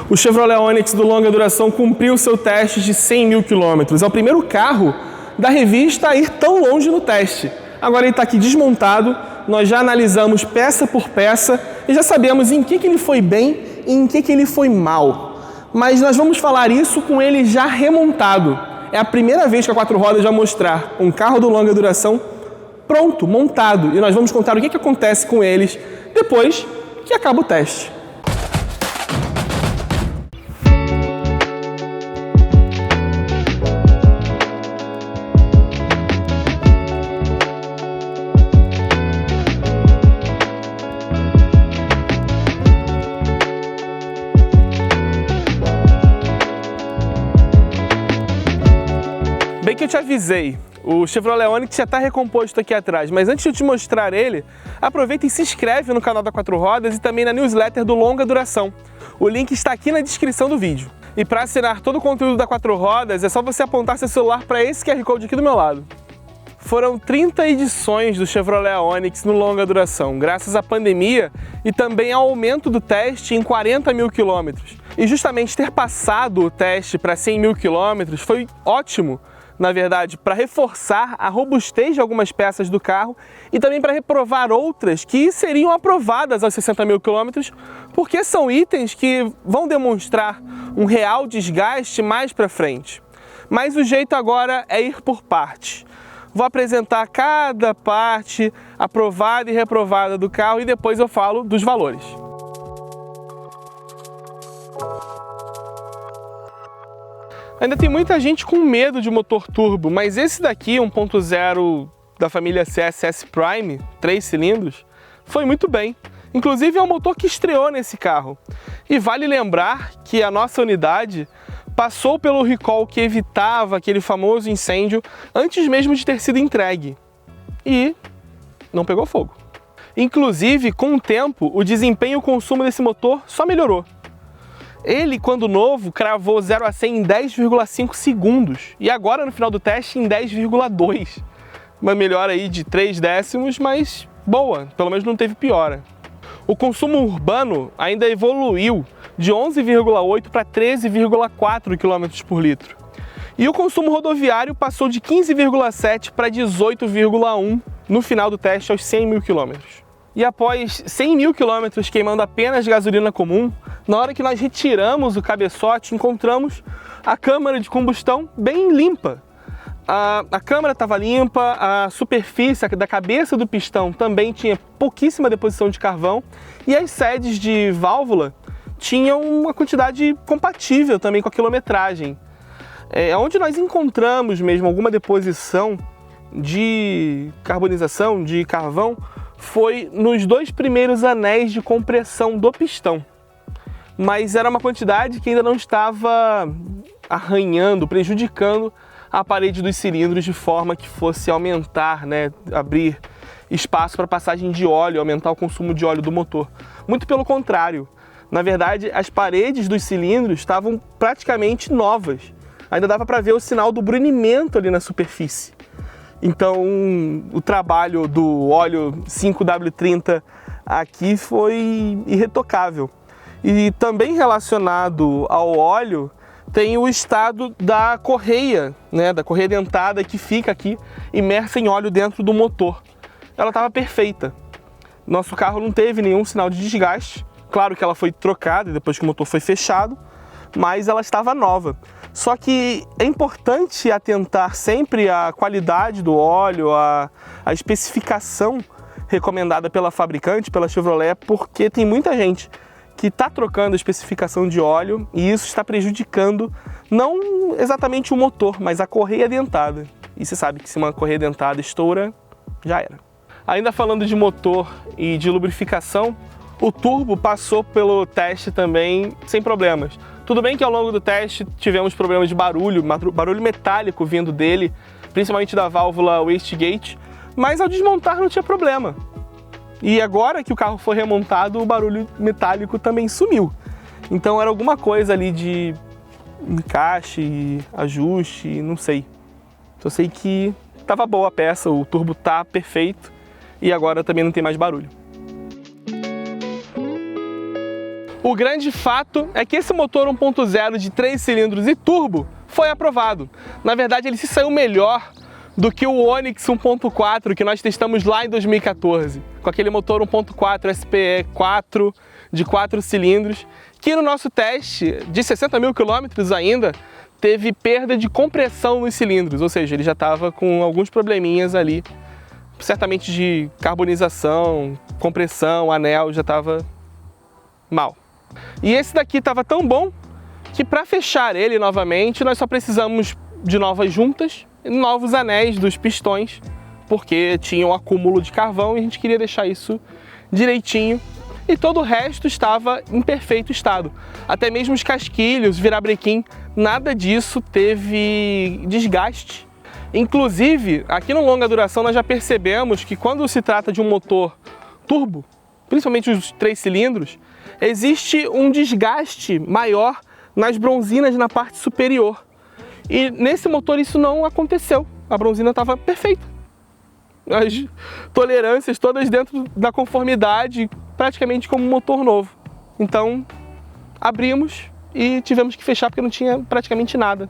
O Chevrolet Onix do longa duração cumpriu seu teste de 100 mil quilômetros. É o primeiro carro da revista a ir tão longe no teste. Agora ele está aqui desmontado, nós já analisamos peça por peça e já sabemos em que ele foi bem e em que ele foi mal. Mas nós vamos falar isso com ele já remontado. É a primeira vez que a Quatro Rodas vai mostrar um carro do longa duração pronto, montado. E nós vamos contar o que acontece com eles depois que acaba o teste. Bem que eu te avisei, o Chevrolet Onix já está recomposto aqui atrás, mas antes de eu te mostrar ele, aproveita e se inscreve no canal da Quatro Rodas e também na newsletter do Longa Duração. O link está aqui na descrição do vídeo. E para assinar todo o conteúdo da Quatro Rodas, é só você apontar seu celular para esse QR Code aqui do meu lado. Foram 30 edições do Chevrolet Onix no longa duração, graças à pandemia e também ao aumento do teste em 40 mil quilômetros. E justamente ter passado o teste para 100 mil quilômetros foi ótimo, na verdade, para reforçar a robustez de algumas peças do carro e também para reprovar outras que seriam aprovadas aos 60 mil quilômetros, porque são itens que vão demonstrar um real desgaste mais para frente. Mas o jeito agora é ir por partes. Vou apresentar cada parte aprovada e reprovada do carro e depois eu falo dos valores. Ainda tem muita gente com medo de motor turbo, mas esse daqui, 1.0 da família CS Prime, 3 cilindros, foi muito bem. Inclusive é um motor que estreou nesse carro. E vale lembrar que a nossa unidade passou pelo recall que evitava aquele famoso incêndio antes mesmo de ter sido entregue. E não pegou fogo. Inclusive, com o tempo, o desempenho e o consumo desse motor só melhorou. Ele, quando novo, cravou 0 a 100 em 10,5 segundos e agora no final do teste em 10,2. Uma melhora aí de 3 décimos, mas boa, pelo menos não teve piora. O consumo urbano ainda evoluiu de 11,8 para 13,4 km por litro. E o consumo rodoviário passou de 15,7 para 18,1 no final do teste aos 100 mil quilômetros. E após 100 mil quilômetros queimando apenas gasolina comum, na hora que nós retiramos o cabeçote, encontramos a câmara de combustão bem limpa. A câmara estava limpa, a superfície da cabeça do pistão também tinha pouquíssima deposição de carvão e as sedes de válvula tinham uma quantidade compatível também com a quilometragem. Onde nós encontramos mesmo alguma deposição de carbonização, de carvão, foi nos 2 primeiros anéis de compressão do pistão. Mas era uma quantidade que ainda não estava arranhando, prejudicando a parede dos cilindros de forma que fosse aumentar, abrir espaço para passagem de óleo, aumentar o consumo de óleo do motor. Muito pelo contrário. Na verdade, as paredes dos cilindros estavam praticamente novas. Ainda dava para ver o sinal do brunimento ali na superfície. Então, o trabalho do óleo 5W30 aqui foi irretocável. E também relacionado ao óleo, tem o estado da correia, da correia dentada que fica aqui imersa em óleo dentro do motor. Ela estava perfeita. Nosso carro não teve nenhum sinal de desgaste. Claro que ela foi trocada depois que o motor foi fechado, mas ela estava nova. Só que é importante atentar sempre à qualidade do óleo, à especificação recomendada pela fabricante, pela Chevrolet, porque tem muita gente que está trocando a especificação de óleo e isso está prejudicando não exatamente o motor, mas a correia dentada. E você sabe que se uma correia dentada estoura, já era. Ainda falando de motor e de lubrificação, o turbo passou pelo teste também sem problemas. Tudo bem que ao longo do teste tivemos problemas de barulho metálico vindo dele, principalmente da válvula wastegate, mas ao desmontar não tinha problema. E agora que o carro foi remontado, o barulho metálico também sumiu. Então era alguma coisa ali de encaixe, ajuste, não sei. Só sei que estava boa a peça, o turbo tá perfeito e agora também não tem mais barulho. O grande fato é que esse motor 1.0 de 3 cilindros e turbo foi aprovado. Na verdade, ele se saiu melhor do que o Onix 1.4 que nós testamos lá em 2014, com aquele motor 1.4 SPE 4 de 4 cilindros, que no nosso teste de 60 mil quilômetros ainda teve perda de compressão nos cilindros, ou seja, ele já estava com alguns probleminhas ali, certamente de carbonização, compressão, anel, já estava mal. E esse daqui estava tão bom que para fechar ele novamente nós só precisamos de novas juntas, novos anéis dos pistões, porque tinha um acúmulo de carvão e a gente queria deixar isso direitinho. E todo o resto estava em perfeito estado. Até mesmo os casquilhos, virabrequim, nada disso teve desgaste. Inclusive, aqui no longa duração nós já percebemos que quando se trata de um motor turbo, principalmente os 3 cilindros, existe um desgaste maior nas bronzinas na parte superior. E nesse motor isso não aconteceu, a bronzina estava perfeita. As tolerâncias todas dentro da conformidade, praticamente como um motor novo. Então, abrimos e tivemos que fechar porque não tinha praticamente nada.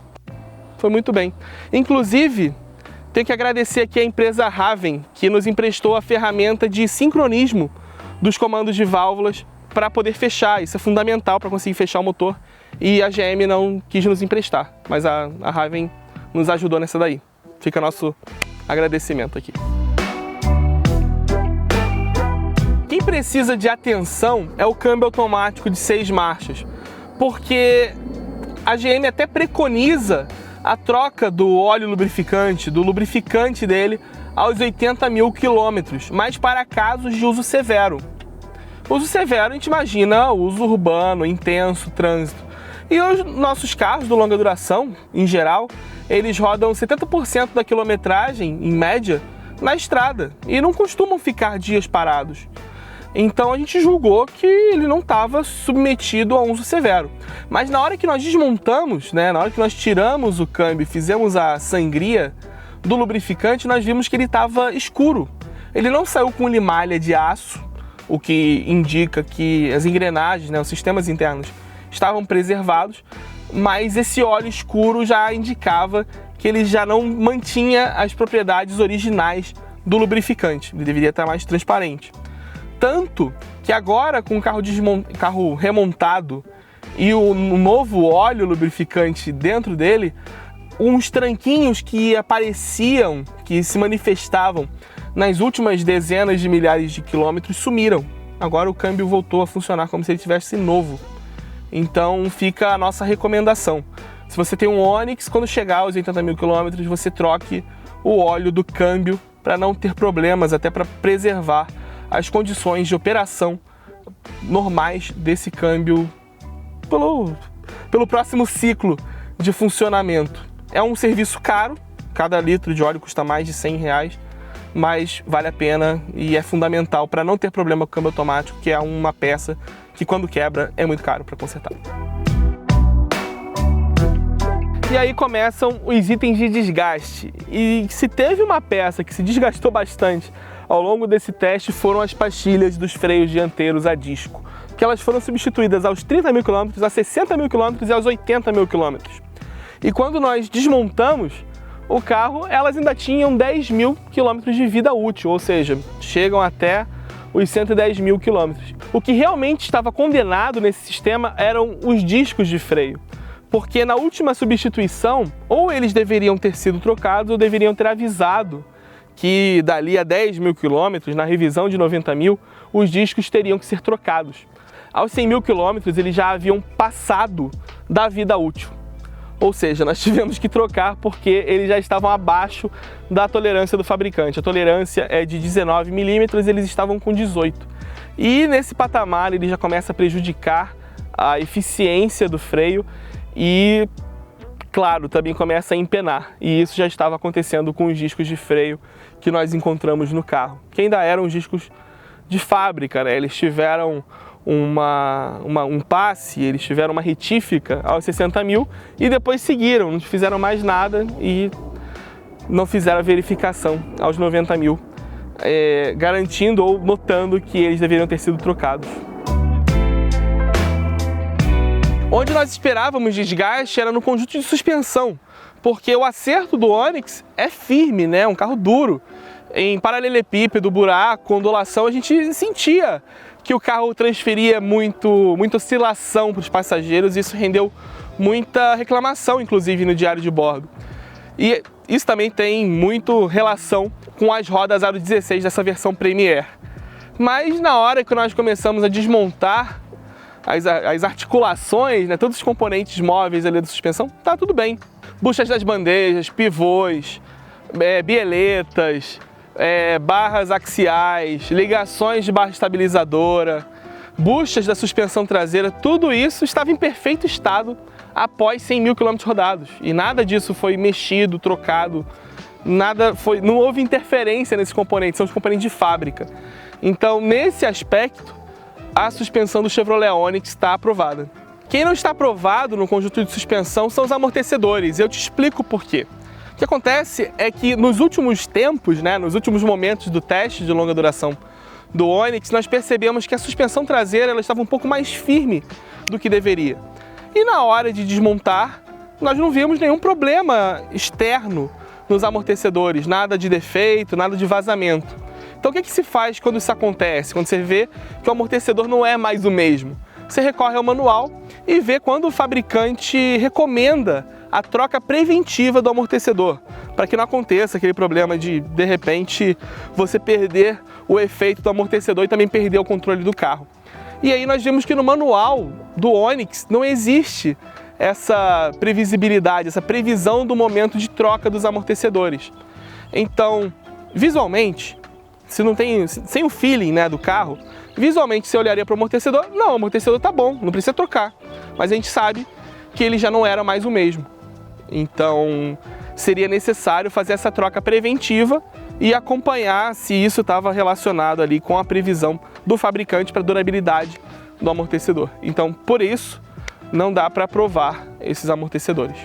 Foi muito bem. Inclusive, tenho que agradecer aqui a empresa Raven, que nos emprestou a ferramenta de sincronismo dos comandos de válvulas para poder fechar. Isso é fundamental para conseguir fechar o motor. E a GM não quis nos emprestar, mas a Raven nos ajudou nessa daí. Fica nosso agradecimento aqui. Quem precisa de atenção é o câmbio automático de 6 marchas, porque a GM até preconiza a troca do óleo lubrificante, do lubrificante dele, aos 80 mil quilômetros, mas para casos de uso severo. Uso severo a gente imagina uso urbano, intenso, trânsito. E os nossos carros de longa duração, em geral, eles rodam 70% da quilometragem, em média, na estrada e não costumam ficar dias parados. Então a gente julgou que ele não estava submetido a um uso severo. Mas na hora que nós desmontamos, na hora que nós tiramos o câmbio e fizemos a sangria do lubrificante, nós vimos que ele estava escuro. Ele não saiu com limalha de aço, o que indica que as engrenagens, os sistemas internos, estavam preservados, mas esse óleo escuro já indicava que ele já não mantinha as propriedades originais do lubrificante, ele deveria estar mais transparente. Tanto que agora, com o carro remontado e o novo óleo lubrificante dentro dele, uns tranquinhos que apareciam, que se manifestavam nas últimas dezenas de milhares de quilômetros sumiram. Agora o câmbio voltou a funcionar como se ele estivesse novo. Então fica a nossa recomendação. Se você tem um Onix, quando chegar aos 80 mil quilômetros, você troque o óleo do câmbio para não ter problemas, até para preservar as condições de operação normais desse câmbio pelo próximo ciclo de funcionamento. É um serviço caro, cada litro de óleo custa mais de R$100, mas vale a pena e é fundamental para não ter problema com o câmbio automático, que é uma peça que quando quebra é muito caro para consertar. E aí começam os itens de desgaste. E se teve uma peça que se desgastou bastante ao longo desse teste, foram as pastilhas dos freios dianteiros a disco, que elas foram substituídas aos 30 mil quilômetros, a 60 mil quilômetros e aos 80 mil quilômetros. E quando nós desmontamos o carro, elas ainda tinham 10 mil quilômetros de vida útil, ou seja, chegam até os 110 mil quilômetros. O que realmente estava condenado nesse sistema eram os discos de freio, porque na última substituição, ou eles deveriam ter sido trocados ou deveriam ter avisado que dali a 10 mil quilômetros, na revisão de 90 mil, os discos teriam que ser trocados. Aos 100 mil quilômetros, eles já haviam passado da vida útil. Ou seja, nós tivemos que trocar porque eles já estavam abaixo da tolerância do fabricante. A tolerância é de 19 milímetros, eles estavam com 18. E nesse patamar ele já começa a prejudicar a eficiência do freio e, claro, também começa a empenar. E isso já estava acontecendo com os discos de freio que nós encontramos no carro, que ainda eram os discos de fábrica, Eles tiveram um passe, eles tiveram uma retífica aos 60 mil e depois seguiram, não fizeram mais nada e não fizeram a verificação aos 90 mil, garantindo ou notando que eles deveriam ter sido trocados. Onde nós esperávamos desgaste era no conjunto de suspensão, porque o acerto do Onix é firme, né? Um carro duro. Em paralelepípedo, buraco, ondulação, a gente sentia que o carro transferia muita oscilação para os passageiros, e isso rendeu muita reclamação, inclusive no diário de bordo. E isso também tem muito relação com as rodas aro 16 dessa versão Premier. Mas na hora que nós começamos a desmontar as articulações, né, todos os componentes móveis ali da suspensão, tá tudo bem. Buchas das bandejas, pivôs, bieletas, barras axiais, ligações de barra estabilizadora, buchas da suspensão traseira, tudo isso estava em perfeito estado após 100 mil quilômetros rodados. E nada disso foi mexido, trocado, não houve interferência nesses componentes, são os componentes de fábrica. Então, nesse aspecto, a suspensão do Chevrolet Onix está aprovada. Quem não está aprovado no conjunto de suspensão são os amortecedores. Eu te explico por quê. O que acontece é que nos últimos tempos, né, nos últimos momentos do teste de longa duração do Onix, nós percebemos que a suspensão traseira ela estava um pouco mais firme do que deveria. E na hora de desmontar, nós não vimos nenhum problema externo nos amortecedores, nada de defeito, nada de vazamento. Então o que se faz quando isso acontece? Quando você vê que o amortecedor não é mais o mesmo? Você recorre ao manual e vê quando o fabricante recomenda a troca preventiva do amortecedor, para que não aconteça aquele problema de repente, você perder o efeito do amortecedor e também perder o controle do carro. E aí nós vimos que no manual do Onix não existe essa previsibilidade, essa previsão do momento de troca dos amortecedores. Então, visualmente, sem o feeling, né, do carro, visualmente você olharia para o amortecedor, não, o amortecedor tá bom, não precisa trocar. Mas a gente sabe que ele já não era mais o mesmo. Então, seria necessário fazer essa troca preventiva e acompanhar se isso estava relacionado ali com a previsão do fabricante para a durabilidade do amortecedor. Então, por isso, não dá para aprovar esses amortecedores.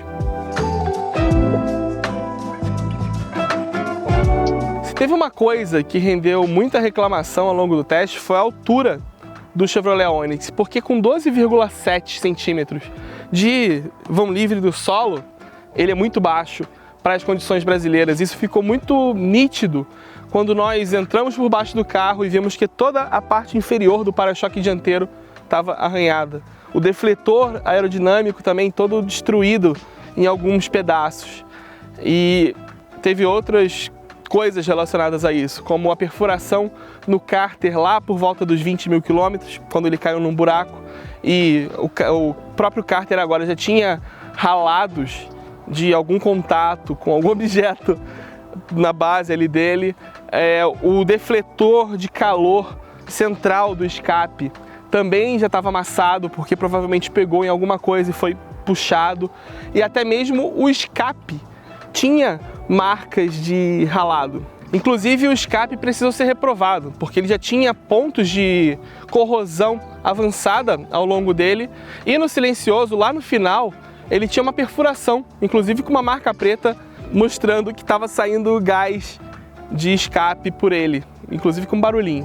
Teve uma coisa que rendeu muita reclamação ao longo do teste, foi a altura do Chevrolet Onix, porque com 12,7 centímetros de vão livre do solo, ele é muito baixo para as condições brasileiras. Isso ficou muito nítido quando nós entramos por baixo do carro e vimos que toda a parte inferior do para-choque dianteiro estava arranhada. O defletor aerodinâmico também todo destruído em alguns pedaços. E teve outras coisas relacionadas a isso, como a perfuração no cárter lá por volta dos 20 mil quilômetros, quando ele caiu num buraco, e o próprio cárter agora já tinha ralados de algum contato com algum objeto na base ali dele. O defletor de calor central do escape também já estava amassado, porque provavelmente pegou em alguma coisa e foi puxado, e até mesmo o escape tinha marcas de ralado. Inclusive o escape precisou ser reprovado, porque ele já tinha pontos de corrosão avançada ao longo dele, e no silencioso, lá no final, ele tinha uma perfuração, inclusive com uma marca preta, mostrando que estava saindo gás de escape por ele, inclusive com barulhinho.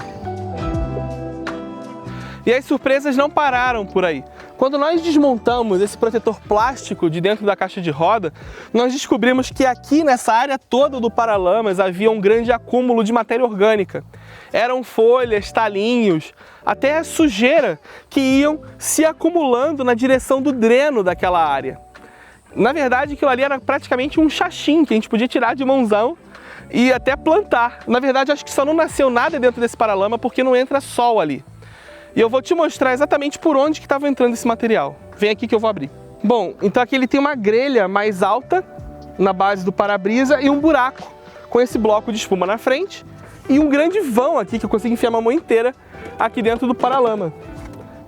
E as surpresas não pararam por aí. Quando nós desmontamos esse protetor plástico de dentro da caixa de roda, nós descobrimos que aqui nessa área toda do paralamas havia um grande acúmulo de matéria orgânica. Eram folhas, talinhos, até sujeira que iam se acumulando na direção do dreno daquela área. Na verdade, aquilo ali era praticamente um xaxim que a gente podia tirar de mãozão e até plantar. Na verdade, acho que só não nasceu nada dentro desse paralama porque não entra sol ali. E eu vou te mostrar exatamente por onde que estava entrando esse material. Vem aqui que eu vou abrir. Bom, então aqui ele tem uma grelha mais alta na base do para-brisa e um buraco com esse bloco de espuma na frente e um grande vão aqui que eu consigo enfiar uma mão inteira aqui dentro do paralama.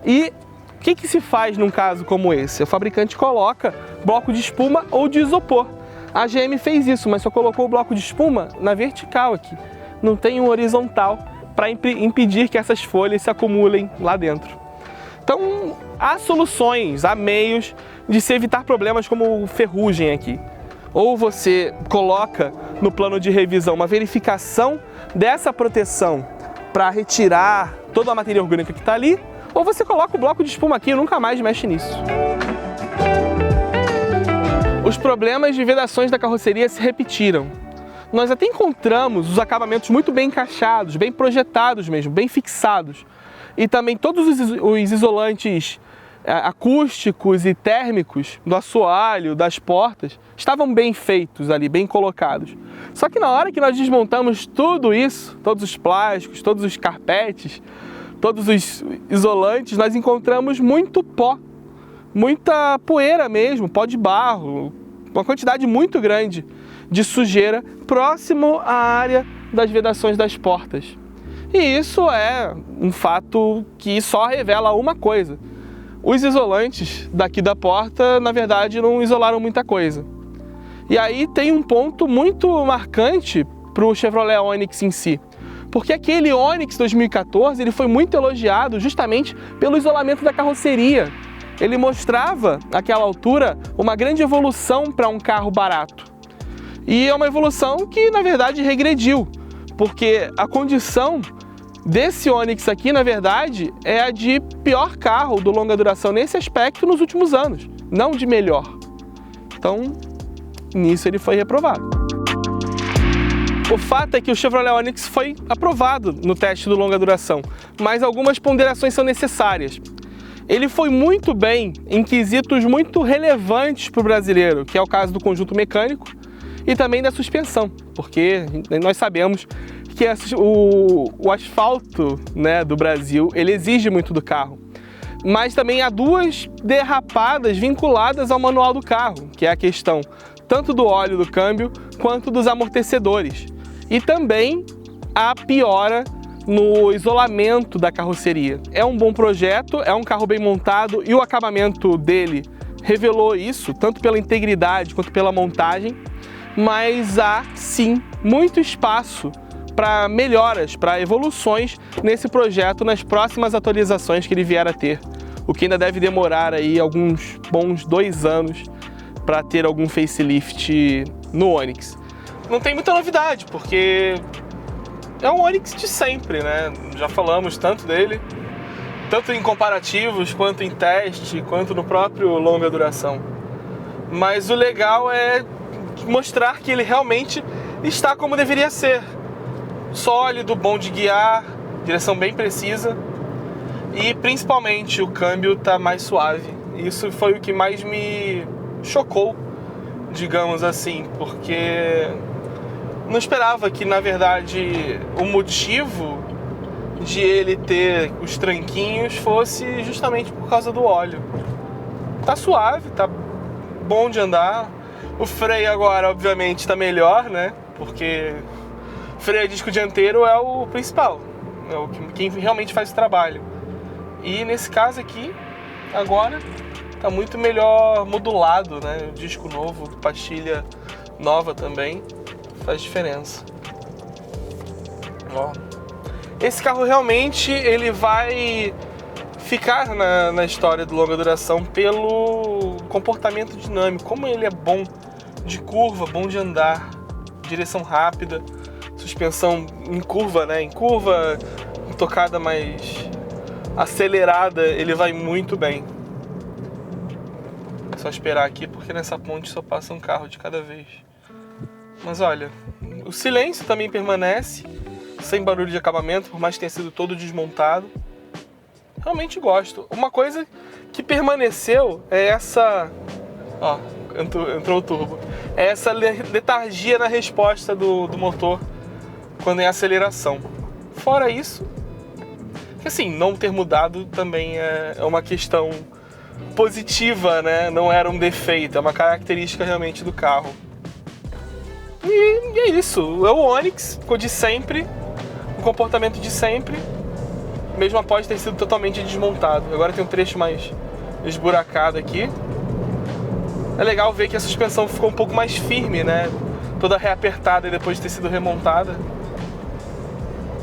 E o que se faz num caso como esse? O fabricante coloca bloco de espuma ou de isopor. A GM fez isso, mas só colocou o bloco de espuma na vertical aqui. Não tem um horizontal para impedir que essas folhas se acumulem lá dentro. Então, há soluções, há meios de se evitar problemas como ferrugem aqui. Ou você coloca no plano de revisão uma verificação dessa proteção para retirar toda a matéria orgânica que está ali, ou você coloca o bloco de espuma aqui e nunca mais mexe nisso. Os problemas de vedações da carroceria se repetiram. Nós até encontramos os acabamentos muito bem encaixados, bem projetados mesmo, bem fixados. E também todos os isolantes acústicos e térmicos do assoalho, das portas, estavam bem feitos ali, bem colocados. Só que na hora que nós desmontamos tudo isso, todos os plásticos, todos os carpetes, todos os isolantes, nós encontramos muito pó, muita poeira mesmo, pó de barro, uma quantidade muito grande de sujeira próximo à área das vedações das portas. E isso é um fato que só revela uma coisa: os isolantes daqui da porta, na verdade, não isolaram muita coisa. E aí tem um ponto muito marcante para o Chevrolet Onix em si, porque aquele Onix 2014 ele foi muito elogiado justamente pelo isolamento da carroceria. Ele mostrava, naquela altura, uma grande evolução para um carro barato. E é uma evolução que, na verdade, regrediu, porque a condição desse Onix aqui, na verdade, é a de pior carro do longa duração nesse aspecto nos últimos anos, não de melhor. Então, nisso ele foi reprovado. O fato é que o Chevrolet Onix foi aprovado no teste do longa duração, mas algumas ponderações são necessárias. Ele foi muito bem em quesitos muito relevantes para o brasileiro, que é o caso do conjunto mecânico e também da suspensão, porque nós sabemos que o asfalto, né, do Brasil, ele exige muito do carro. Mas também há duas derrapadas vinculadas ao manual do carro, que é a questão tanto do óleo do câmbio quanto dos amortecedores. E também a piora no isolamento da carroceria. É um bom projeto, é um carro bem montado e o acabamento dele revelou isso, tanto pela integridade quanto pela montagem, mas há sim muito espaço para melhoras, para evoluções nesse projeto nas próximas atualizações que ele vier a ter, o que ainda deve demorar aí alguns bons 2 anos para ter algum facelift no Onix. Não tem muita novidade, porque é um Onix de sempre, né? Já falamos tanto dele, tanto em comparativos, quanto em teste, quanto no próprio longa duração. Mas o legal é mostrar que ele realmente está como deveria ser. Sólido, bom de guiar, direção bem precisa e principalmente o câmbio está mais suave. Isso foi o que mais me chocou, digamos assim, porque não esperava que, na verdade, o motivo de ele ter os tranquinhos fosse justamente por causa do óleo. Tá suave, tá bom de andar. O freio agora, obviamente, tá melhor, né? Porque freio a disco dianteiro é o principal, é quem realmente faz o trabalho. E nesse caso aqui, agora, tá muito melhor modulado, né? O disco novo, pastilha nova também, faz diferença. Ó. Esse carro realmente ele vai ficar na história do longa duração pelo comportamento dinâmico, como ele é bom de curva, bom de andar, direção rápida, suspensão em curva, né? Em curva, em tocada mais acelerada, ele vai muito bem. É só esperar aqui porque nessa ponte só passa um carro de cada vez. Mas olha, o silêncio também permanece, sem barulho de acabamento, por mais que tenha sido todo desmontado. Realmente gosto. Uma coisa que permaneceu é essa... Ó, entrou o turbo. É essa letargia na resposta do motor quando em aceleração. Fora isso, assim, não ter mudado também é uma questão positiva, né? Não era um defeito, é uma característica realmente do carro. E é isso, é o Onix, ficou de sempre, o comportamento de sempre, mesmo após ter sido totalmente desmontado. Agora tem um trecho mais esburacado aqui. É legal ver que a suspensão ficou um pouco mais firme, né? Toda reapertada depois de ter sido remontada.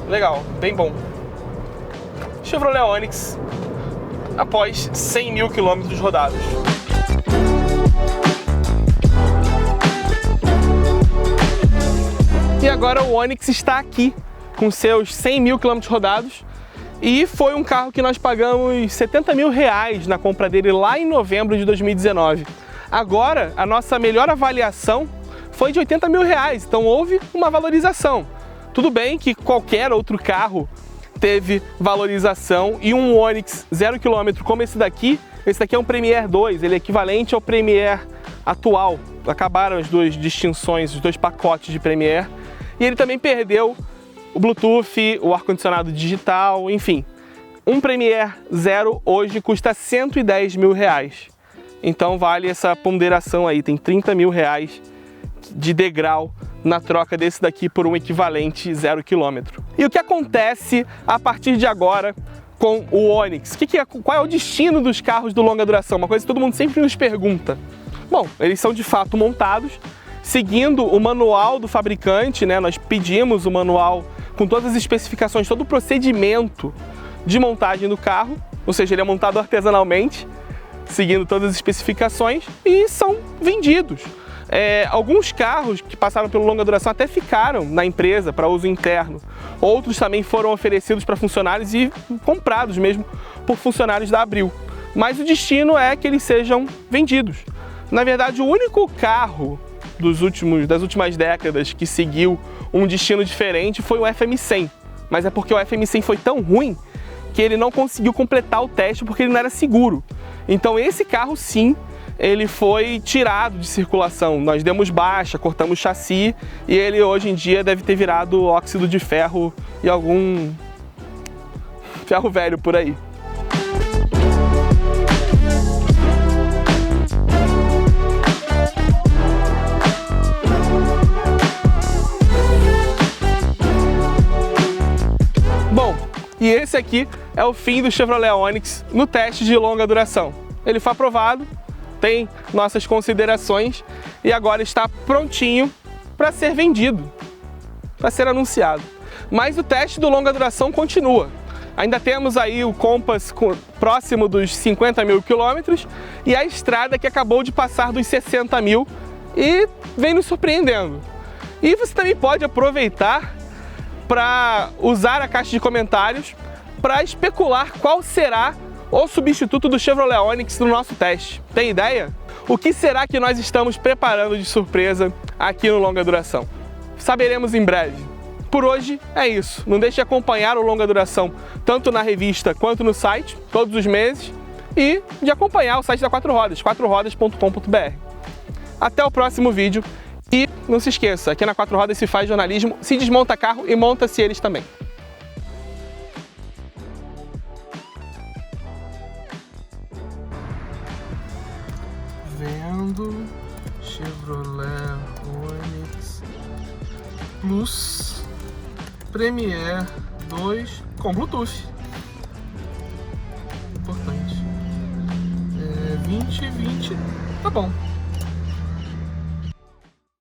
Legal, bem bom. Chevrolet Onix após 100 mil quilômetros rodados. E agora o Onix está aqui com seus 100 mil quilômetros rodados E foi um carro que nós pagamos 70 mil reais na compra dele lá em novembro de 2019. Agora, a nossa melhor avaliação foi de 80 mil reais, então houve uma valorização. Tudo bem que qualquer outro carro teve valorização e um Onix 0 km como esse daqui é um Premier 2, ele é equivalente ao Premier atual. Acabaram as duas distinções, os dois pacotes de Premier. E ele também perdeu o Bluetooth, o ar-condicionado digital, enfim. Um Premier 0 hoje custa 110 mil reais. Então vale essa ponderação aí, tem 30 mil reais de degrau na troca desse daqui por um equivalente 0 km. E o que acontece a partir de agora com o Onix? Qual é o destino dos carros do longa duração? Uma coisa que todo mundo sempre nos pergunta. Bom, eles são de fato montados, seguindo o manual do fabricante, né? Nós pedimos o manual com todas as especificações, todo o procedimento de montagem do carro, ou seja, ele é montado artesanalmente, seguindo todas as especificações, e são vendidos. Alguns carros que passaram pelo longa duração até ficaram na empresa para uso interno. Outros também foram oferecidos para funcionários e comprados mesmo por funcionários da Abril. Mas o destino é que eles sejam vendidos. Na verdade, o único carro das últimas décadas que seguiu um destino diferente foi o FM100. Mas é porque o FM100 foi tão ruim que ele não conseguiu completar o teste porque ele não era seguro. Então esse carro sim, ele foi tirado de circulação. Nós demos baixa, cortamos chassi e ele hoje em dia deve ter virado óxido de ferro e algum ferro velho por aí. Bom, e esse aqui é o fim do Chevrolet Onix no teste de longa duração. Ele foi aprovado, tem nossas considerações e agora está prontinho para ser vendido, para ser anunciado. Mas o teste do longa duração continua. Ainda temos aí o Compass próximo dos 50 mil quilômetros e a Strada que acabou de passar dos 60 mil e vem nos surpreendendo. E você também pode aproveitar para usar a caixa de comentários para especular qual será o substituto do Chevrolet Onix no nosso teste. Tem ideia? O que será que nós estamos preparando de surpresa aqui no longa duração? Saberemos em breve. Por hoje é isso. Não deixe de acompanhar o longa duração tanto na revista quanto no site, todos os meses, e de acompanhar o site da Quatro Rodas, quatrorodas.com.br. Até o próximo vídeo e não se esqueça, aqui na Quatro Rodas se faz jornalismo, se desmonta carro e monta-se eles também. Vendo Chevrolet Onix Plus Premier 2 com Bluetooth. Importante. 2020, tá bom.